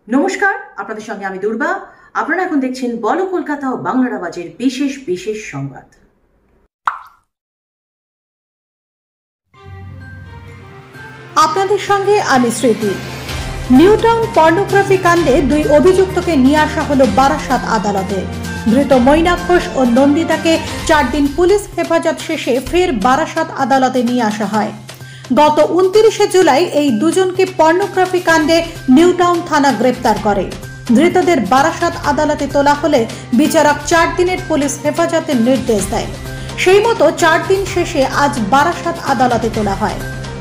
নমস্কার, আপনাদের সঙ্গে আমি দুর্বা। আপনারা এখন দেখছেন বলো কলকাতা ও বাংলার আওয়াজের বিশেষ বিশেষ সংবাদ। আপনাদের সঙ্গে আমি স্মৃতি। নিউটাউন পর্নোগ্রাফি কাণ্ডে দুই অভিযুক্তকে নিয়ে আসা হলো বারাসাত আদালতে। ধৃত মৈনা ঘোষ ও নন্দিতাকে 4 দিন পুলিশ হেফাজত শেষে ফের বারাসাত আদালতে নিয়ে আসা হয়। গত 29শে জুলাই এই দুজনকে পর্নোগ্রাফি কাণ্ডে নিউটাউন থানা গ্রেপ্তার করে। ধৃতদের বারাসাত আদালতে তোলা হলে বিচারক 4 দিনের পুলিশ হেফাজতের নির্দেশ দেয়। সেই মতো 4 দিন শেষে আজ বারাসাত আদালতে তোলা হয়।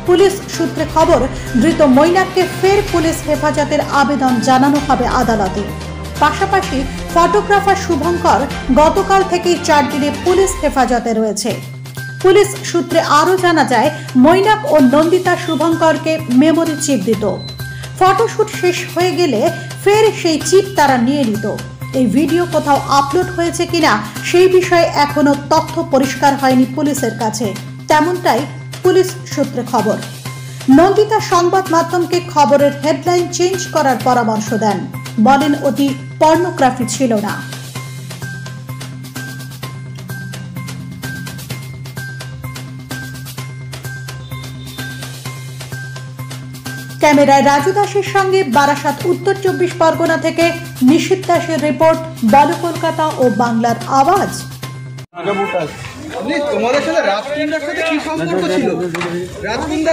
পুলিশ সূত্রে খবর, ধৃত মৈনাককে ফের পুলিশ হেফাজতের আবেদন জানানো হবে আদালতে। পাশাপাশি ফটোগ্রাফার শুভঙ্কর গতকাল থেকেই 4 দিনে পুলিশ হেফাজতে রয়েছে। পুলিশ সূত্রে আরও জানা যায়, মৈনাক ও নন্দিতা শুভঙ্করকে মেমোরি চিপ দিত। ফটোশুট শেষ হয়ে গেলে ফের সেই চিপ তারা নিয়ে নিত। এই ভিডিও কোথাও আপলোড হয়েছে কিনা সেই বিষয়ে এখনো তথ্য পরিষ্কার হয়নি পুলিশের কাছে, তেমনটাই পুলিশ সূত্রে খবর। নন্দিতা সংবাদ মাধ্যমকে খবরের হেডলাইন চেঞ্জ করার পরামর্শ দেন, বলেন অতি পর্নোগ্রাফি ছিল না। ক্যামেরায় রাজু দাসের সঙ্গে বারাসাত উত্তর 24 পরগনা থেকে নিশীথ দাসের রিপোর্ট, বলো কলকাতা ও বাংলার আওয়াজ। তোমাদের সাথে রাজকুন্দার সাথে কি সম্পর্ক ছিল? রাজকুন্দা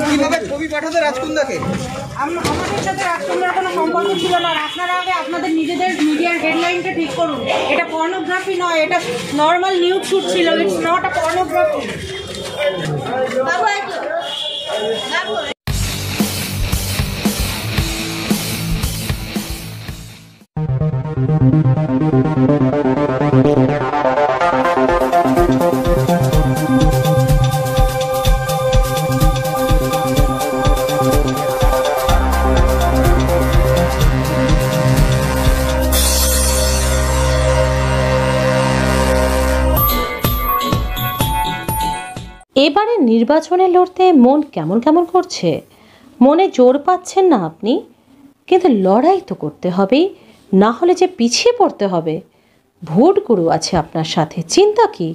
কিভাবে ছবি পাঠাতে রাজকুন্দাকে? আমাদের সাথে রাজকুন্দার কোনো সম্পর্ক ছিল না। আপনারা আগে আপনাদের নিজেদের মিডিয়ার হেডলাইনটা ঠিক করুন। এটা পর্নোগ্রাফি নয়, এটা নর্মাল নিউড শুট ছিল। It's not a pornography. এবারে নির্বাচনে লড়তে মন কেমন কেমন করছে, মনে জোর পাচ্ছেন না আপনি, কিন্তু লড়াই তো করতে হবেই, না হলে যে পিছিয়ে পড়তে হবে। ভোট গুরু আছে আপনার সাথে, চিন্তা কি?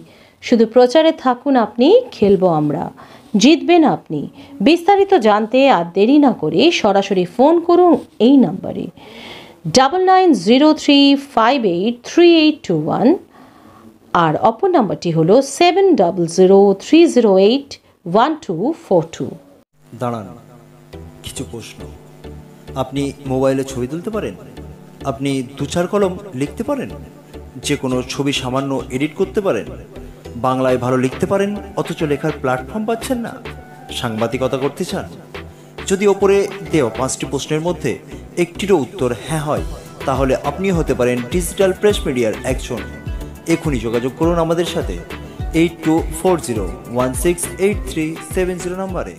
শুধু প্রচারে থাকুন আপনি, খেলবো আমরা, জিতবেন আপনি। বিস্তারিত জানতে আর দেরি না করে সরাসরি ফোন করুন এই নাম্বারে 9903583821, আর অপর নাম্বারটি হলো 7003081242। দাঁড়ান, কিছু প্রশ্ন। আপনি মোবাইলে ছবি তুলতে পারেন? আপনি 2-4 কলম লিখতে পারেন? যে কোনো ছবি সামান্য এডিট করতে পারেন? বাংলায় ভালো লিখতে পারেন অথচ লেখার প্ল্যাটফর্ম পাচ্ছেন না? সাংবাদিকতা করতে চান? যদি ওপরে দেওয়া 5টি প্রশ্নের মধ্যে একটিরও উত্তর হ্যাঁ হয়, তাহলে আপনি হতে পারেন ডিজিটাল প্রেস মিডিয়ার একজন। এখনই যোগাযোগ করুন আমাদের সাথে 8240168370 নম্বরে।